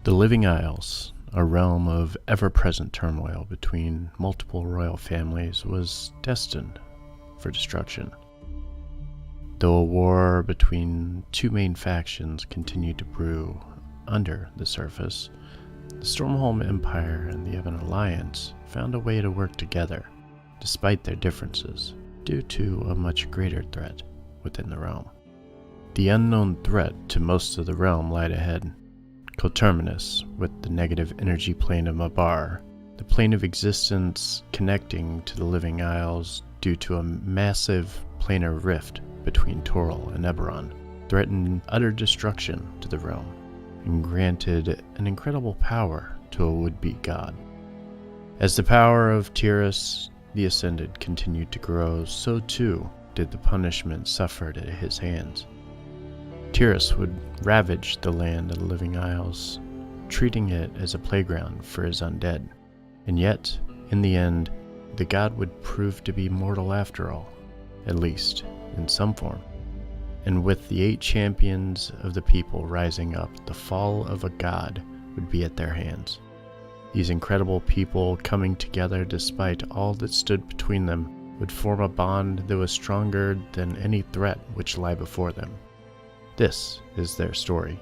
The Living Isles, a realm of ever-present turmoil between multiple royal families, was destined for destruction. Though a war between two main factions continued to brew under the surface, the Stormholm Empire and the Ebon Alliance found a way to work together, despite their differences, due to a much greater threat within the realm. The unknown threat to most of the realm lied ahead, coterminous with the negative energy plane of Mabar, the plane of existence connecting to the Living Isles due to a massive planar rift between Toril and Eberron, threatened utter destruction to the realm, and granted an incredible power to a would-be god. As the power of Tyris, the Ascended, continued to grow, so too did the punishment suffered at his hands. Tyris would ravage the land of the Living Isles, treating it as a playground for his undead. And yet, in the end, the god would prove to be mortal after all, at least in some form. And with the 8 champions of the people rising up, the fall of a god would be at their hands. These incredible people coming together despite all that stood between them would form a bond that was stronger than any threat which lay before them. This is their story.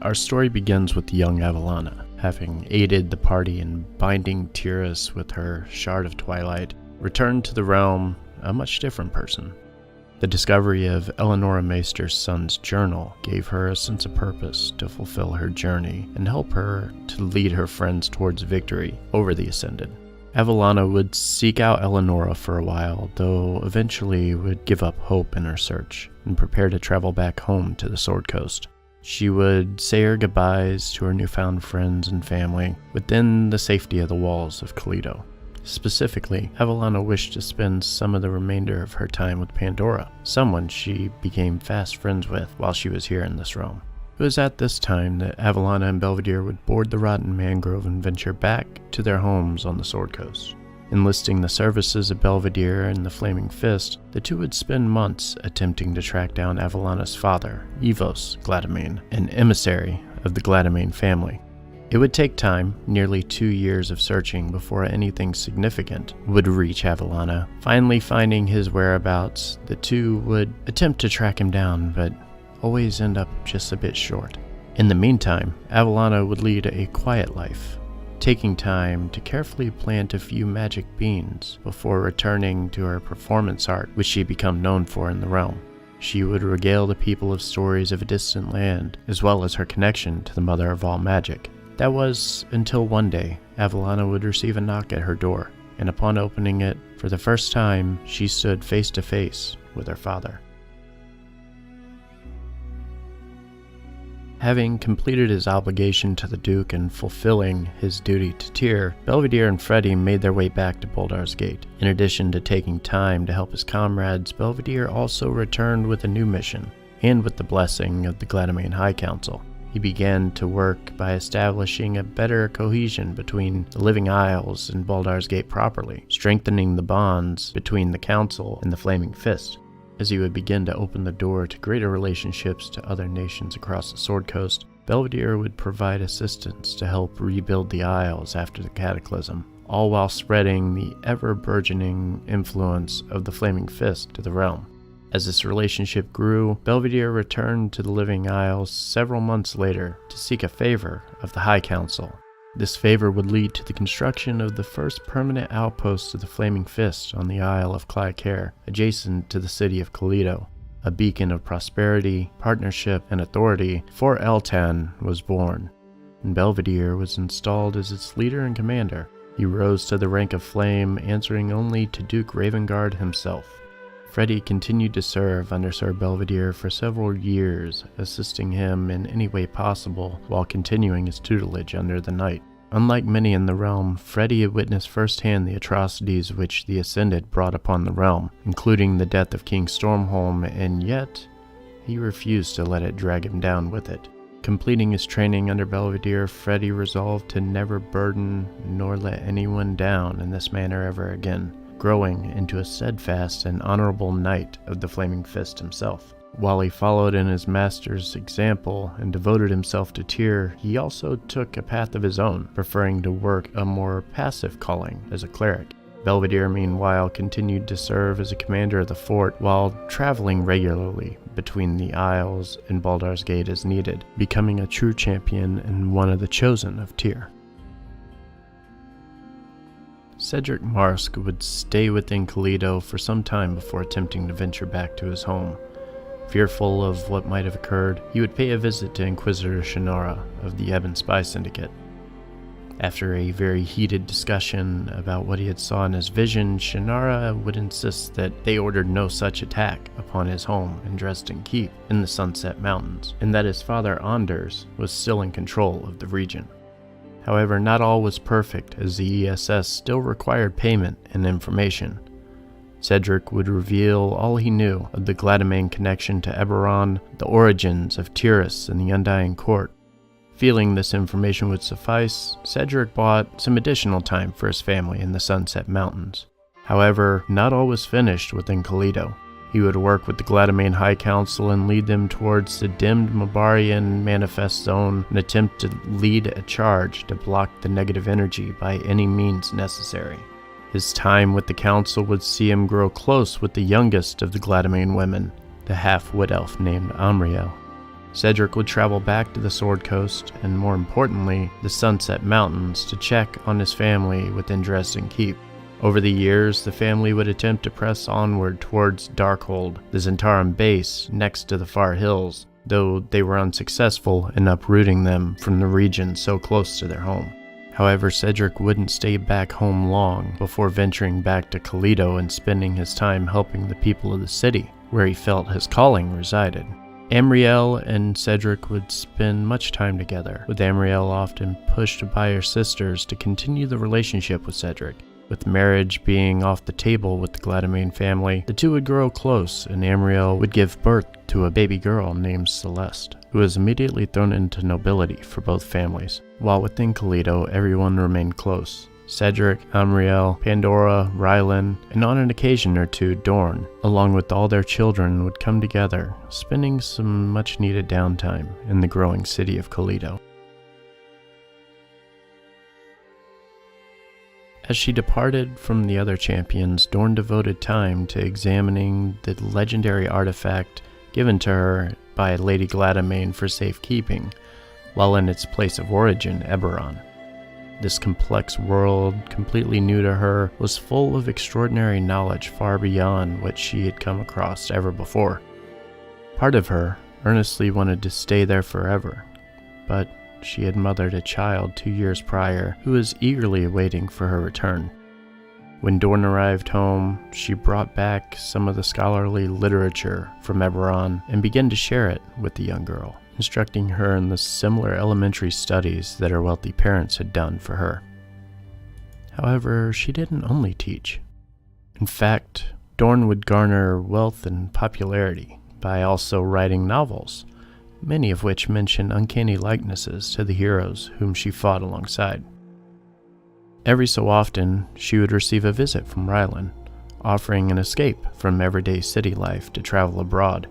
Our story begins with young Avalana, having aided the party in binding Tyris with her Shard of Twilight, returned to the realm a much different person. The discovery of Eleonora Maester's son's journal gave her a sense of purpose to fulfill her journey and help her to lead her friends towards victory over the Ascended. Avalana would seek out Eleonora for a while, though eventually would give up hope in her search and prepare to travel back home to the Sword Coast. She would say her goodbyes to her newfound friends and family within the safety of the walls of Kalido. Specifically, Avalana wished to spend some of the remainder of her time with Pandora, someone she became fast friends with while she was here in this realm. It was at this time that Avalana and Belvedere would board the Rotten Mangrove and venture back to their homes on the Sword Coast. Enlisting the services of Belvedere and the Flaming Fist, the two would spend months attempting to track down Avalana's father, Evos Gladamain, an emissary of the Gladamain family. It would take time, nearly 2 years of searching before anything significant would reach Avalana. Finally finding his whereabouts, the two would attempt to track him down, but always end up just a bit short. In the meantime, Avalana would lead a quiet life, taking time to carefully plant a few magic beans before returning to her performance art, which she became known for in the realm. She would regale the people of stories of a distant land, as well as her connection to the mother of all magic. That was until one day, Avalana would receive a knock at her door, and upon opening it, for the first time, she stood face to face with her father. Having completed his obligation to the Duke and fulfilling his duty to Tyr, Belvedere and Freddy made their way back to Boldar's Gate. In addition to taking time to help his comrades, Belvedere also returned with a new mission, and with the blessing of the Gladamain High Council. He began to work by establishing a better cohesion between the Living Isles and Boldar's Gate properly, strengthening the bonds between the Council and the Flaming Fist. As he would begin to open the door to greater relationships to other nations across the Sword Coast, Belvedere would provide assistance to help rebuild the Isles after the Cataclysm, all while spreading the ever-burgeoning influence of the Flaming Fist to the realm. As this relationship grew, Belvedere returned to the Living Isles several months later to seek a favor of the High Council. This favor would lead to the construction of the first permanent outpost of the Flaming Fist on the Isle of Clycair, adjacent to the city of Kalido. A beacon of prosperity, partnership, and authority for Eltan was born, and Belvedere was installed as its leader and commander. He rose to the rank of Flame, answering only to Duke Ravengard himself. Freddy continued to serve under Sir Belvedere for several years, assisting him in any way possible while continuing his tutelage under the Knight. Unlike many in the realm, Freddy had witnessed firsthand the atrocities which the Ascended brought upon the realm, including the death of King Stormholm, and yet he refused to let it drag him down with it. Completing his training under Belvedere, Freddy resolved to never burden nor let anyone down in this manner ever again, growing into a steadfast and honorable knight of the Flaming Fist himself. While he followed in his master's example and devoted himself to Tyr, he also took a path of his own, preferring to work a more passive calling as a cleric. Belvedere, meanwhile, continued to serve as a commander of the fort while traveling regularly between the Isles and Baldar's Gate as needed, becoming a true champion and one of the chosen of Tyr. Cedric Marsk would stay within Kalido for some time before attempting to venture back to his home. Fearful of what might have occurred, he would pay a visit to Inquisitor Shannara of the Ebon Spy Syndicate. After a very heated discussion about what he had saw in his vision, Shannara would insist that they ordered no such attack upon his home in Dresden Keep in the Sunset Mountains, and that his father Anders was still in control of the region. However, not all was perfect, as the ESS still required payment and information. Cedric would reveal all he knew of the Gladamain connection to Eberron, the origins of Tyris and the Undying Court. Feeling this information would suffice, Cedric bought some additional time for his family in the Sunset Mountains. However, not all was finished within Kalido. He would work with the Gladamain High Council and lead them towards the dimmed Mabarian Manifest Zone and attempt to lead a charge to block the negative energy by any means necessary. His time with the council would see him grow close with the youngest of the Gladamain women, the half-wood elf named Amriel. Cedric would travel back to the Sword Coast, and more importantly, the Sunset Mountains, to check on his family within Dresden Keep. Over the years, the family would attempt to press onward towards Darkhold, the Zentarum base next to the far hills, though they were unsuccessful in uprooting them from the region so close to their home. However, Cedric wouldn't stay back home long before venturing back to Kalido and spending his time helping the people of the city, where he felt his calling resided. Amriel and Cedric would spend much time together, with Amriel often pushed by her sisters to continue the relationship with Cedric. With marriage being off the table with the Gladamain family, the two would grow close, and Amriel would give birth to a baby girl named Celeste, who was immediately thrown into nobility for both families. While within Kalido, everyone remained close. Cedric, Amriel, Pandora, Rylan, and on an occasion or two, Dorn, along with all their children, would come together, spending some much-needed downtime in the growing city of Kalido. As she departed from the other champions, Dorn devoted time to examining the legendary artifact given to her by Lady Gladamain for safekeeping, while in its place of origin, Eberron. This complex world, completely new to her, was full of extraordinary knowledge far beyond what she had come across ever before. Part of her earnestly wanted to stay there forever, but she had mothered a child 2 years prior who was eagerly awaiting for her return. When Dorn arrived home, she brought back some of the scholarly literature from Eberron and began to share it with the young girl, instructing her in the similar elementary studies that her wealthy parents had done for her. However, she didn't only teach. In fact, Dorn would garner wealth and popularity by also writing novels, many of which mention uncanny likenesses to the heroes whom she fought alongside. Every so often, she would receive a visit from Rylan, offering an escape from everyday city life to travel abroad.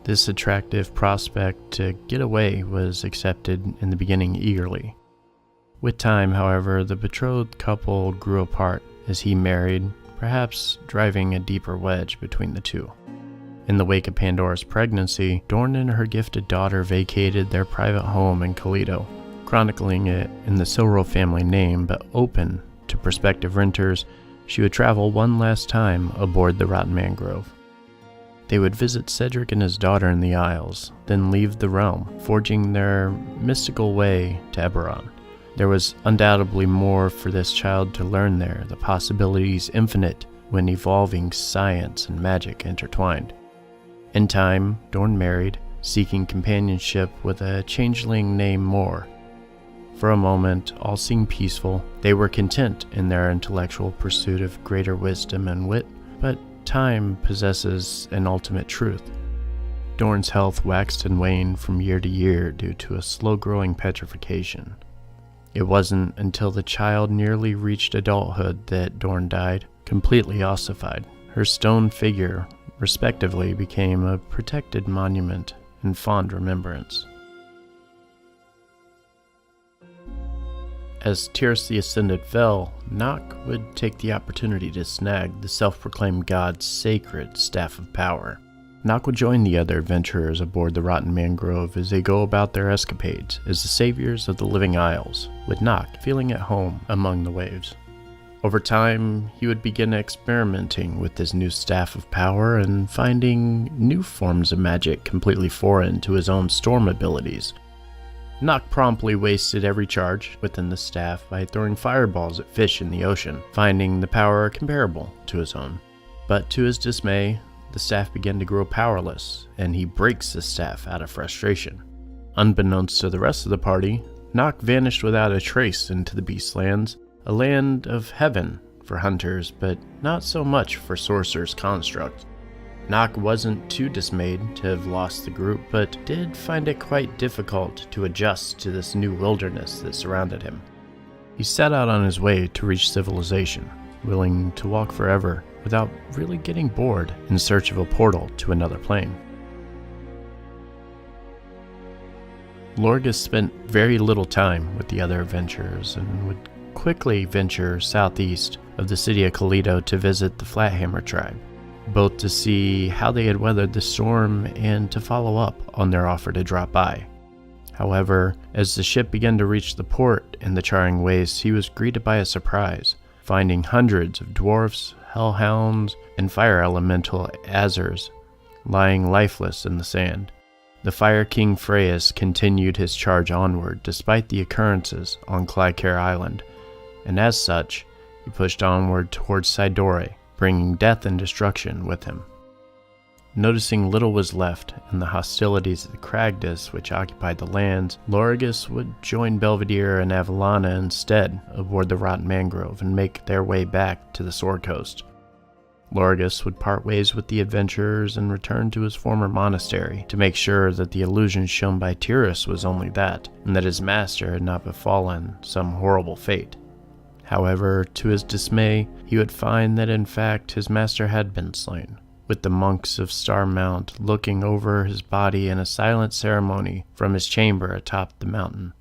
This attractive prospect to get away was accepted in the beginning eagerly. With time, however, the betrothed couple grew apart as he married, perhaps driving a deeper wedge between the two. In the wake of Pandora's pregnancy, Dorn and her gifted daughter vacated their private home in Kalido, chronicling it in the Silro family name, but open to prospective renters. She would travel one last time aboard the Rotten Mangrove. They would visit Cedric and his daughter in the Isles, then leave the realm, forging their mystical way to Eberron. There was undoubtedly more for this child to learn there, the possibilities infinite when evolving science and magic intertwined. In time, Dorn married, seeking companionship with a changeling named Mor. For a moment, all seemed peaceful. They were content in their intellectual pursuit of greater wisdom and wit, but time possesses an ultimate truth. Dorn's health waxed and waned from year to year due to a slow-growing petrification. It wasn't until the child nearly reached adulthood that Dorn died, completely ossified. Her stone figure respectively became a protected monument in fond remembrance. As Tyris the Ascended fell, Nock would take the opportunity to snag the self-proclaimed god's sacred Staff of Power. Nock would join the other adventurers aboard the Rotten Mangrove as they go about their escapades as the saviors of the Living Isles, with Nock feeling at home among the waves. Over time, he would begin experimenting with this new Staff of Power and finding new forms of magic completely foreign to his own storm abilities. Nock promptly wasted every charge within the staff by throwing fireballs at fish in the ocean, finding the power comparable to his own. But to his dismay, the staff began to grow powerless, and he breaks the staff out of frustration. Unbeknownst to the rest of the party, Nock vanished without a trace into the Beastlands, a land of heaven for hunters, but not so much for sorcerers' constructs. Nock wasn't too dismayed to have lost the group, but did find it quite difficult to adjust to this new wilderness that surrounded him. He set out on his way to reach civilization, willing to walk forever without really getting bored in search of a portal to another plane. Lorgus spent very little time with the other adventurers and would quickly venture southeast of the city of Toledo to visit the Flathammer tribe, both to see how they had weathered the storm and to follow up on their offer to drop by. However, as the ship began to reach the port in the charring waste, he was greeted by a surprise, finding hundreds of dwarfs, hellhounds, and fire elemental azers lying lifeless in the sand. The Fire King Freyas continued his charge onward despite the occurrences on Clycare Island, and as such, he pushed onward towards Sidore, bringing death and destruction with him. Noticing little was left in the hostilities of the Cragdus which occupied the lands, Lorgus would join Belvedere and Avalana instead aboard the Rotten Mangrove and make their way back to the Sword Coast. Lorgus would part ways with the adventurers and return to his former monastery to make sure that the illusion shown by Tyris was only that, and that his master had not befallen some horrible fate. However, to his dismay, he would find that in fact his master had been slain, with the monks of Starmount looking over his body in a silent ceremony from his chamber atop the mountain.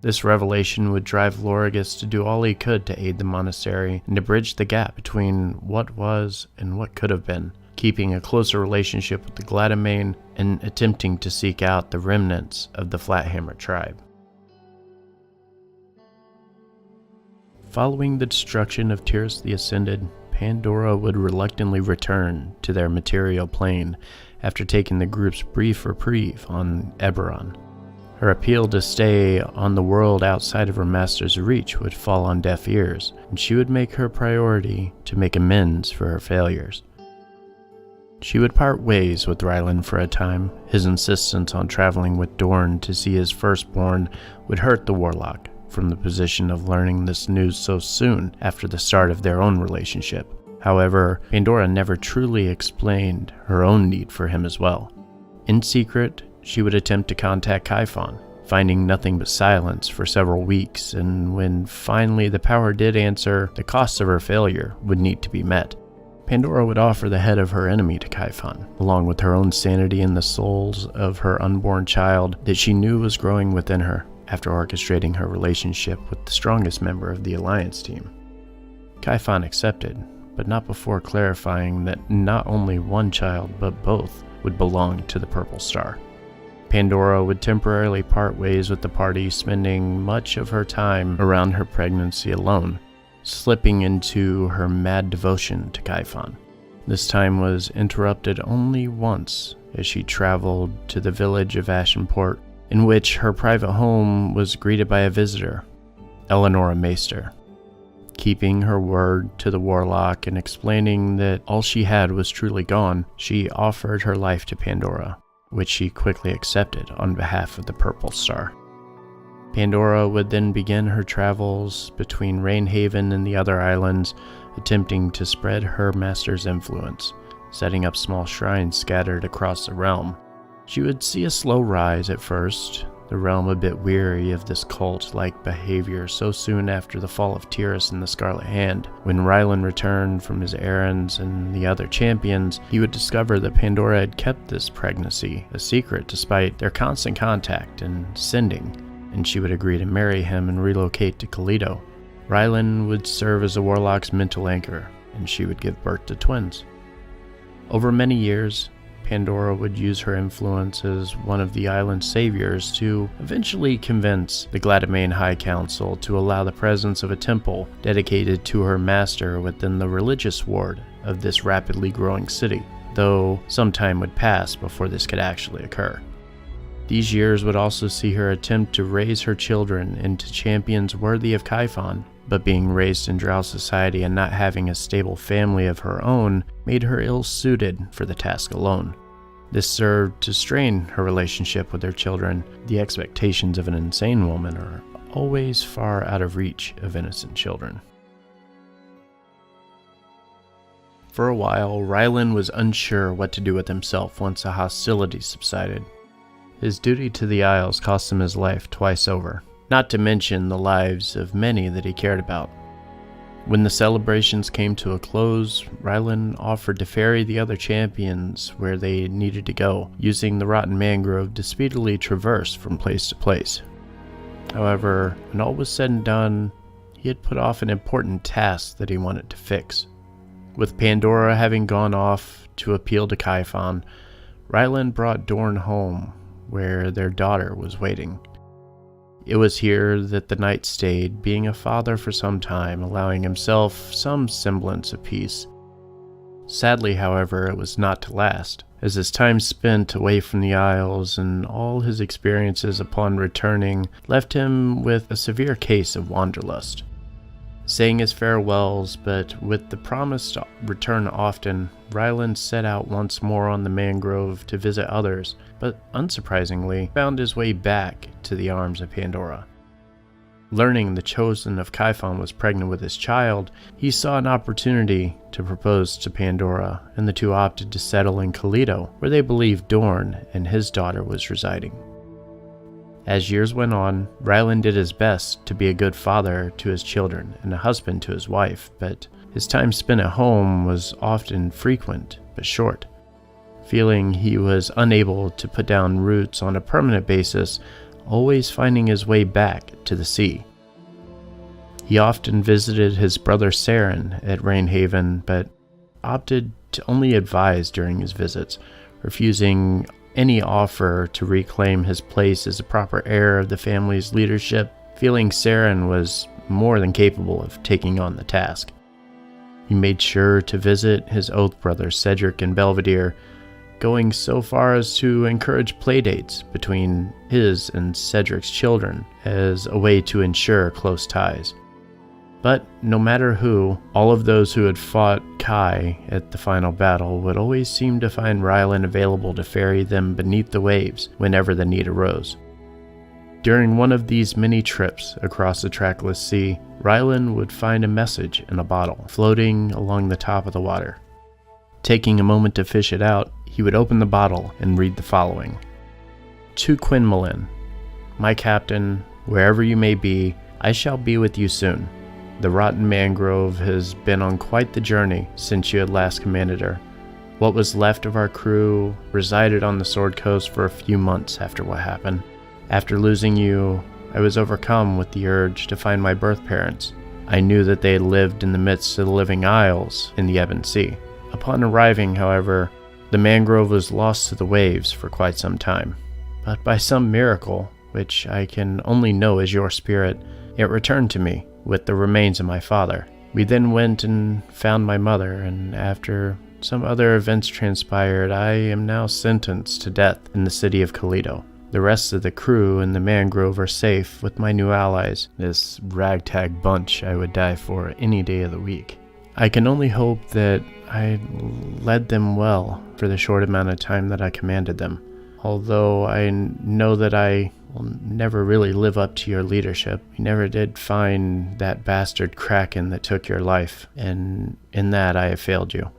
This revelation would drive Lorgus to do all he could to aid the monastery and to bridge the gap between what was and what could have been, keeping a closer relationship with the Gladamain and attempting to seek out the remnants of the Flathammer tribe. Following the destruction of Tyris the Ascended, Pandora would reluctantly return to their material plane after taking the group's brief reprieve on Eberron. Her appeal to stay on the world outside of her master's reach would fall on deaf ears, and she would make her priority to make amends for her failures. She would part ways with Ryland for a time. His insistence on traveling with Dorn to see his firstborn would hurt the warlock from the position of learning this news so soon after the start of their own relationship. However, Pandora never truly explained her own need for him as well. In secret, she would attempt to contact Kaifon, finding nothing but silence for several weeks, and when finally the power did answer, the cost of her failure would need to be met. Pandora would offer the head of her enemy to Kaifon, along with her own sanity and the souls of her unborn child that she knew was growing within her after orchestrating her relationship with the strongest member of the Alliance team. Kaifon accepted, but not before clarifying that not only one child, but both, would belong to the Purple Star. Pandora would temporarily part ways with the party, spending much of her time around her pregnancy alone, slipping into her mad devotion to Kaifon. This time was interrupted only once as she traveled to the village of Ashenport, in which her private home was greeted by a visitor, Eleonora Maester. Keeping her word to the warlock and explaining that all she had was truly gone, she offered her life to Pandora, which she quickly accepted on behalf of the Purple Star. Pandora would then begin her travels between Rainhaven and the other islands, attempting to spread her master's influence, setting up small shrines scattered across the realm. She would see a slow rise at first, the realm a bit weary of this cult-like behavior so soon after the fall of Tyris and the Scarlet Hand. When Rylan returned from his errands and the other champions, he would discover that Pandora had kept this pregnancy a secret despite their constant contact and sending, and she would agree to marry him and relocate to Kalido. Rylan would serve as a warlock's mental anchor, and she would give birth to twins. Over many years, Pandora would use her influence as one of the island's saviors to eventually convince the Gladamain High Council to allow the presence of a temple dedicated to her master within the religious ward of this rapidly growing city, though some time would pass before this could actually occur. These years would also see her attempt to raise her children into champions worthy of Kaifon, but being raised in Drow society and not having a stable family of her own made her ill-suited for the task alone. This served to strain her relationship with her children. The expectations of an insane woman are always far out of reach of innocent children. For a while, Rylan was unsure what to do with himself once the hostilities subsided. His duty to the Isles cost him his life twice over, not to mention the lives of many that he cared about. When the celebrations came to a close, Rylan offered to ferry the other champions where they needed to go, using the rotten mangrove to speedily traverse from place to place. However, when all was said and done, he had put off an important task that he wanted to fix. With Pandora having gone off to appeal to Kaifon, Rylan brought Dorn home, where their daughter was waiting. It was here that the knight stayed, being a father for some time, allowing himself some semblance of peace. Sadly, however, it was not to last, as his time spent away from the Isles and all his experiences upon returning left him with a severe case of wanderlust. Saying his farewells, but with the promise to return often, Rylan set out once more on the mangrove to visit others, but unsurprisingly found his way back to the arms of Pandora. Learning the Chosen of Kaifon was pregnant with his child, he saw an opportunity to propose to Pandora, and the two opted to settle in Kalido, where they believed Dorn and his daughter was residing. As years went on, Rylan did his best to be a good father to his children and a husband to his wife, but his time spent at home was often frequent but short. Feeling he was unable to put down roots on a permanent basis, always finding his way back to the sea. He often visited his brother Saren at Rainhaven, but opted to only advise during his visits, refusing any offer to reclaim his place as a proper heir of the family's leadership, feeling Saren was more than capable of taking on the task. He made sure to visit his oath brothers Cedric and Belvedere, going so far as to encourage playdates between his and Cedric's children as a way to ensure close ties. But no matter who, all of those who had fought Kai at the final battle would always seem to find Rylan available to ferry them beneath the waves whenever the need arose. During one of these many trips across the trackless sea, Rylan would find a message in a bottle floating along the top of the water. Taking a moment to fish it out, he would open the bottle and read the following. To Quinmelin, my captain, wherever you may be, I shall be with you soon. The rotten mangrove has been on quite the journey since you had last commanded her. What was left of our crew resided on the Sword Coast for a few months after what happened. After losing you, I was overcome with the urge to find my birth parents. I knew that they lived in the midst of the living isles in the Ebon Sea. Upon arriving, however, the mangrove was lost to the waves for quite some time. But by some miracle, which I can only know is your spirit, it returned to me with the remains of my father. We then went and found my mother, and after some other events transpired, I am now sentenced to death in the city of Kalido. The rest of the crew and the mangrove are safe with my new allies, this ragtag bunch I would die for any day of the week. I can only hope that I led them well for the short amount of time that I commanded them, although I know that I will never really live up to your leadership. You never did find that bastard Kraken that took your life, and in that I have failed you.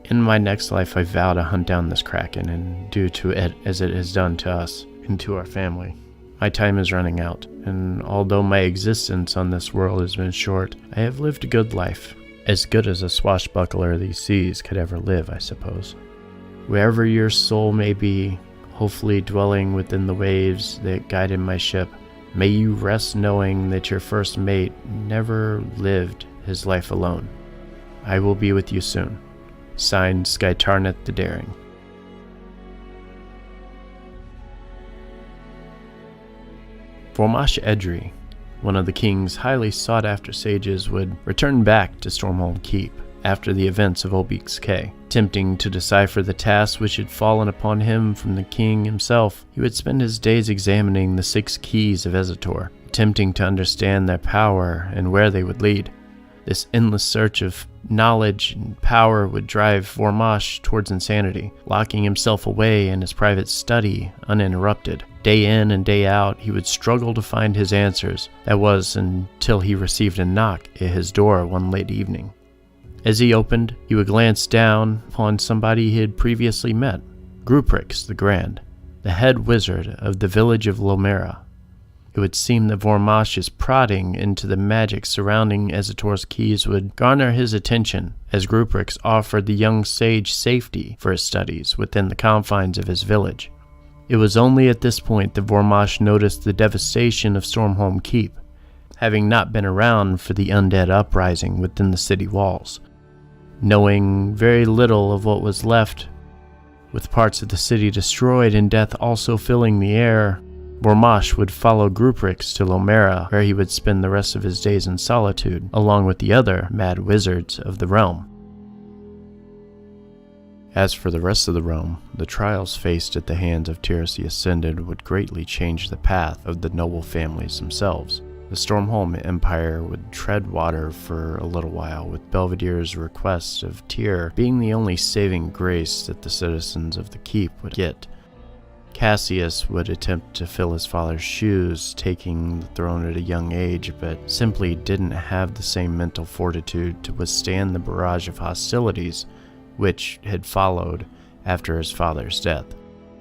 In my next life I vow to hunt down this Kraken and do to it as it has done to us and to our family. My time is running out, and although my existence on this world has been short, I have lived a good life. As good as a swashbuckler of these seas could ever live, I suppose. Wherever your soul may be, hopefully dwelling within the waves that guided my ship, may you rest knowing that your first mate never lived his life alone. I will be with you soon. Signed, Skytarnet the Daring. Vormash Edri, one of the king's highly sought-after sages, would return back to Stormhold Keep after the events of Obeek's Cay. Attempting to decipher the task which had fallen upon him from the king himself, he would spend his days examining the 6 keys of Ezator, attempting to understand their power and where they would lead. This endless search of knowledge and power would drive Vormash towards insanity, locking himself away in his private study uninterrupted. Day in and day out, he would struggle to find his answers. That was until he received a knock at his door one late evening. As he opened, he would glance down upon somebody he had previously met, Gruprix the Grand, the head wizard of the village of Lomera. It would seem that Vormash's prodding into the magic surrounding Ezator's keys would garner his attention, as Gruprix offered the young sage safety for his studies within the confines of his village. It was only at this point that Vormash noticed the devastation of Stormhold Keep, having not been around for the undead uprising within the city walls. Knowing very little of what was left, with parts of the city destroyed and death also filling the air, Vormash would follow Gruprix to Lomera, where he would spend the rest of his days in solitude, along with the other mad wizards of the realm. As for the rest of the realm, the trials faced at the hands of Tyris the Ascended would greatly change the path of the noble families themselves. The Stormhold Empire would tread water for a little while, with Belvedere's request of Tyr being the only saving grace that the citizens of the keep would get. Cassius would attempt to fill his father's shoes, taking the throne at a young age, but simply didn't have the same mental fortitude to withstand the barrage of hostilities which had followed after his father's death.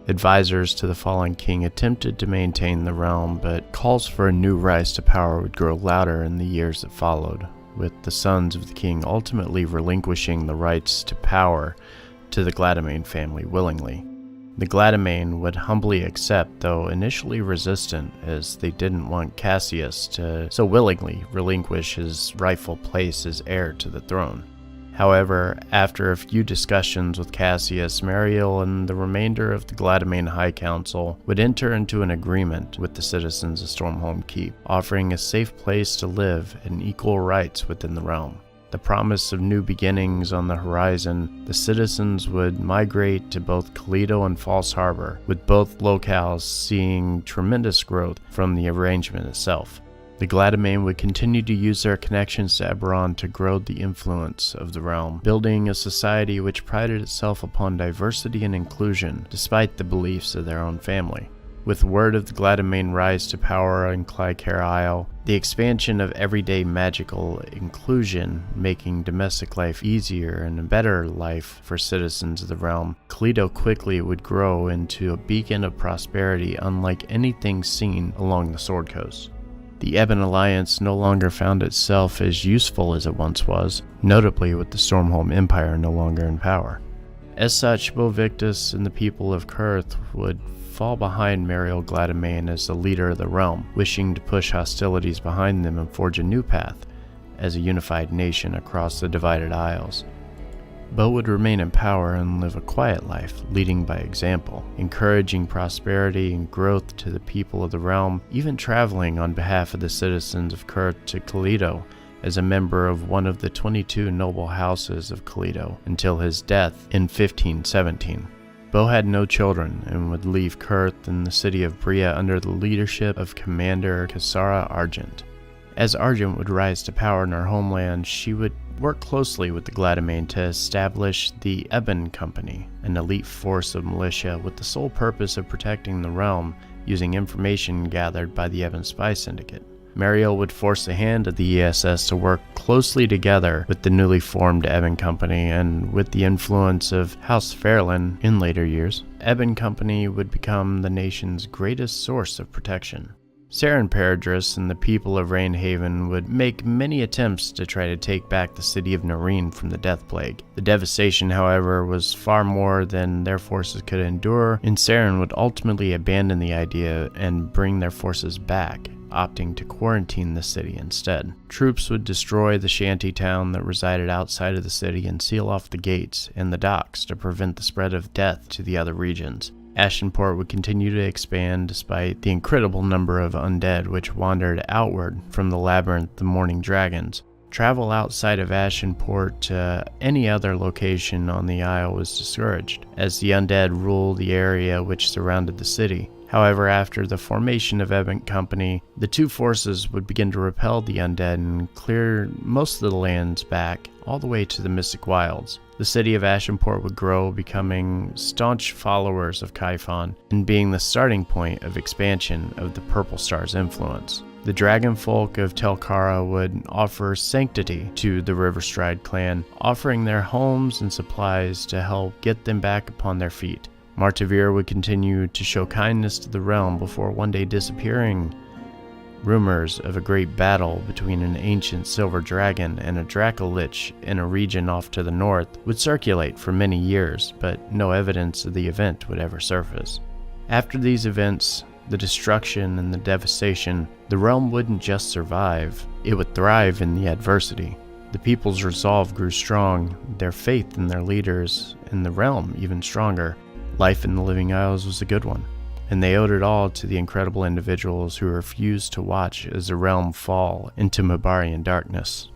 Advisors to the fallen king attempted to maintain the realm, but calls for a new rise to power would grow louder in the years that followed, with the sons of the king ultimately relinquishing the rights to power to the Gladamain family willingly. The Gladamain would humbly accept, though initially resistant, as they didn't want Cassius to so willingly relinquish his rightful place as heir to the throne. However, after a few discussions with Cassius, Mariel and the remainder of the Gladamain High Council would enter into an agreement with the citizens of Stormhold Keep, offering a safe place to live and equal rights within the realm. The promise of new beginnings on the horizon, the citizens would migrate to both Kalido and False Harbor, with both locales seeing tremendous growth from the arrangement itself. The Gladamain would continue to use their connections to Eberron to grow the influence of the realm, building a society which prided itself upon diversity and inclusion, despite the beliefs of their own family. With word of the Gladamain rise to power in Clycara Isle, the expansion of everyday magical inclusion, making domestic life easier and a better life for citizens of the realm, Kalido quickly would grow into a beacon of prosperity unlike anything seen along the Sword Coast. The Ebon Alliance no longer found itself as useful as it once was, notably with the Stormhold Empire no longer in power. As such, Bo Victus and the people of Kurth would fall behind Mariel Gladamain as the leader of the realm, wishing to push hostilities behind them and forge a new path as a unified nation across the divided isles. Bo would remain in power and live a quiet life, leading by example, encouraging prosperity and growth to the people of the realm, even traveling on behalf of the citizens of Kurth to Kalido as a member of one of the 22 noble houses of Kalido until his death in 1517. Bo had no children and would leave Kurth and the city of Bria under the leadership of Commander Kassara Argent. As Argent would rise to power in her homeland, she would work closely with the Gladamain to establish the Ebon Company, an elite force of militia with the sole purpose of protecting the realm using information gathered by the Ebon Spy Syndicate. Mariel would force the hand of the ESS to work closely together with the newly formed Ebon Company, and with the influence of House Fairlin in later years, Ebon Company would become the nation's greatest source of protection. Saren Paradris and the people of Rainhaven would make many attempts to try to take back the city of Nareen from the Death Plague. The devastation, however, was far more than their forces could endure, and Saren would ultimately abandon the idea and bring their forces back, opting to quarantine the city instead. Troops would destroy the shanty town that resided outside of the city and seal off the gates and the docks to prevent the spread of death to the other regions. Ashenport would continue to expand despite the incredible number of undead which wandered outward from the labyrinth the Morning Dragons. Travel outside of Ashenport to any other location on the Isle was discouraged, as the undead ruled the area which surrounded the city. However, after the formation of Ebon Company, the two forces would begin to repel the undead and clear most of the lands back, all the way to the Mystic Wilds. The city of Ashenport would grow, becoming staunch followers of Kaifon, and being the starting point of expansion of the Purple Star's influence. The dragon folk of Telkara would offer sanctity to the Riverstride clan, offering their homes and supplies to help get them back upon their feet. Martavir would continue to show kindness to the realm before one day disappearing. Rumors of a great battle between an ancient silver dragon and a Dracolich in a region off to the north would circulate for many years, but no evidence of the event would ever surface. After these events, the destruction and the devastation, the realm wouldn't just survive, it would thrive in the adversity. The people's resolve grew strong, their faith in their leaders, and the realm even stronger. Life in the Living Isles was a good one, and they owed it all to the incredible individuals who refused to watch as the realm fall into Mabarian darkness.